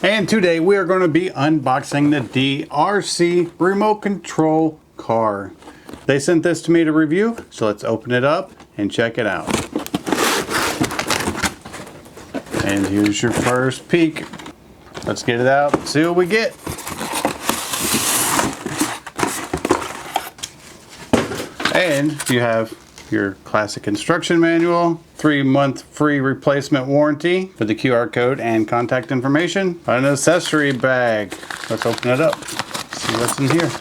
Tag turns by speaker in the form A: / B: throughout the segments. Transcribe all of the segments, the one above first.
A: And today we are going to be unboxing the DeeRc remote control car. They sent this to me to review, so let's open it up and check it out. And here's your first peek. Let's get it out, see what we get. And you have your classic instruction manual, 3-month free replacement warranty for the QR code and contact information, an accessory bag. Let's open it up, see what's in here.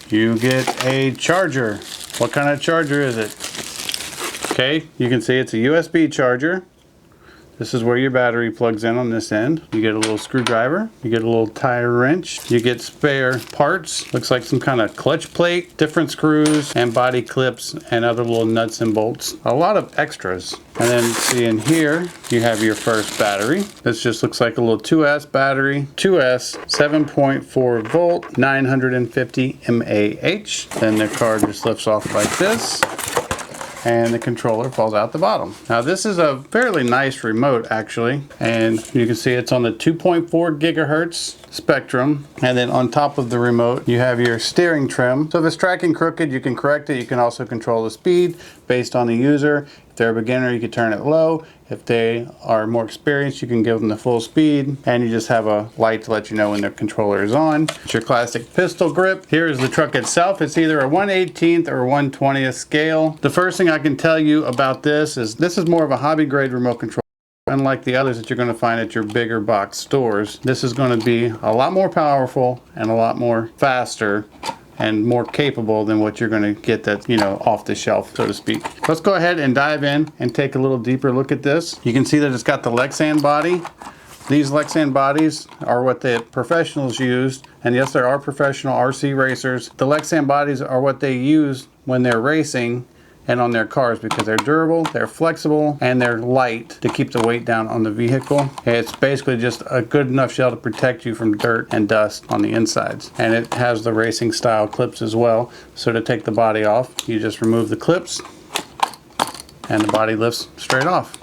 A: You get a charger. What kind of charger is it? Okay, you can see it's a USB charger. This is where your battery plugs in on this end. You get a little screwdriver, you get a little tire wrench, you get spare parts, looks like some kind of clutch plate, different screws and body clips and other little nuts and bolts. A lot of extras. And then see in here, you have your first battery. This just looks like a little 2S battery. 2S, 7.4 volt, 950 mAh. Then the car just lifts off like this, and the controller falls out the bottom. Now this is a fairly nice remote actually, and you can see it's on the 2.4 gigahertz spectrum. And then on top of the remote you have your steering trim. So if it's tracking crooked, you can correct it. You can also control the speed based on the user. If they're a beginner, you can turn it low. If they are more experienced, you can give them the full speed, and you just have a light to let you know when the controller is on. It's your classic pistol grip. Here is the truck itself. It's either a 1/18th or 1/20th scale. The first thing I can tell you about this is more of a hobby grade remote control. Unlike the others that you're going to find at your bigger box stores, this is going to be a lot more powerful and a lot more faster and more capable than what you're going to get that, off the shelf, so to speak. Let's go ahead and dive in and take a little deeper look at this. You can see that it's got the Lexan body. These Lexan bodies are what the professionals use, and yes, there are professional RC racers. The Lexan bodies are what they use when they're racing and on their cars because they're durable, they're flexible, and they're light to keep the weight down on the vehicle. It's basically just a good enough shell to protect you from dirt and dust on the insides. And it has the racing style clips as well. So to take the body off, you just remove the clips and the body lifts straight off.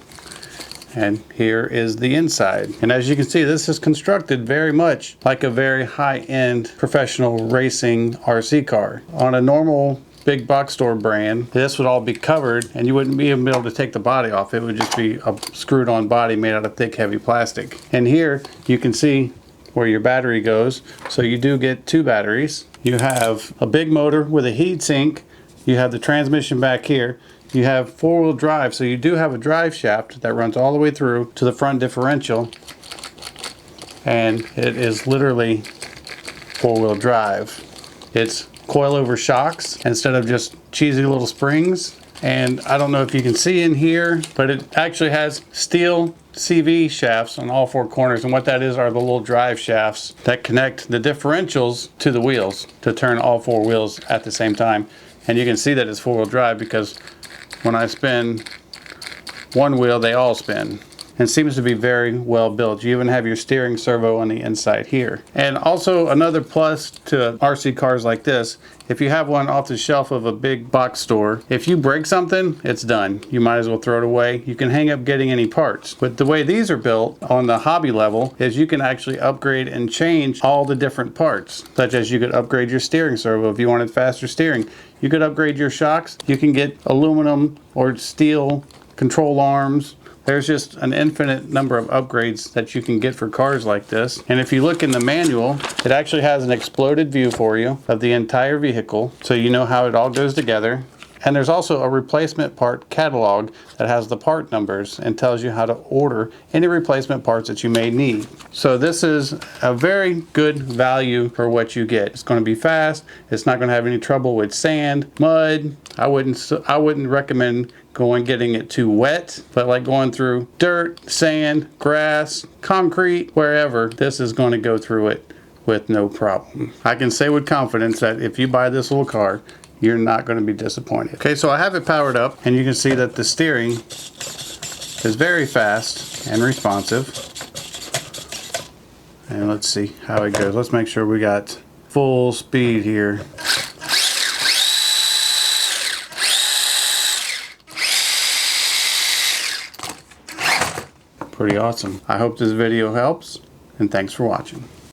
A: And here is the inside. And as you can see, this is constructed very much like a very high-end professional racing RC car. On a normal big box store brand, this would all be covered and you wouldn't be able to take the body off. It would just be a screwed on body made out of thick, heavy plastic. And here you can see where your battery goes. So you do get 2 batteries. You have a big motor with a heat sink. You have the transmission back here. You have 4-wheel drive, so you do have a drive shaft that runs all the way through to the front differential. And it is literally 4-wheel drive. It's coilover shocks instead of just cheesy little springs. And I don't know if you can see in here, but it actually has steel CV shafts on all 4 corners, and what that is are the little drive shafts that connect the differentials to the wheels to turn all 4 wheels at the same time. And you can see that it's 4-wheel drive because when I spin one wheel, they all spin. And seems to be very well built. You even have your steering servo on the inside here. And also another plus to RC cars like this, if you have one off the shelf of a big box store, if you break something, it's done. You might as well throw it away. You can hang up getting any parts. But the way these are built on the hobby level is you can actually upgrade and change all the different parts, such as you could upgrade your steering servo if you wanted faster steering. You could upgrade your shocks. You can get aluminum or steel control arms. There's just an infinite number of upgrades that you can get for cars like this. And if you look in the manual, it actually has an exploded view for you of the entire vehicle, so you know how it all goes together. And there's also a replacement part catalog that has the part numbers and tells you how to order any replacement parts that you may need. So this is a very good value for what you get. It's going to be fast. It's not going to have any trouble with sand, mud. I wouldn't recommend getting it too wet, but like going through dirt, sand, grass, concrete, wherever, this is going to go through it with no problem. I can say with confidence that if you buy this little car, you're not going to be disappointed. Okay, so I have it powered up, and you can see that the steering is very fast and responsive. And let's see how it goes. Let's make sure we got full speed here. Pretty awesome. I hope this video helps. and thanks for watching.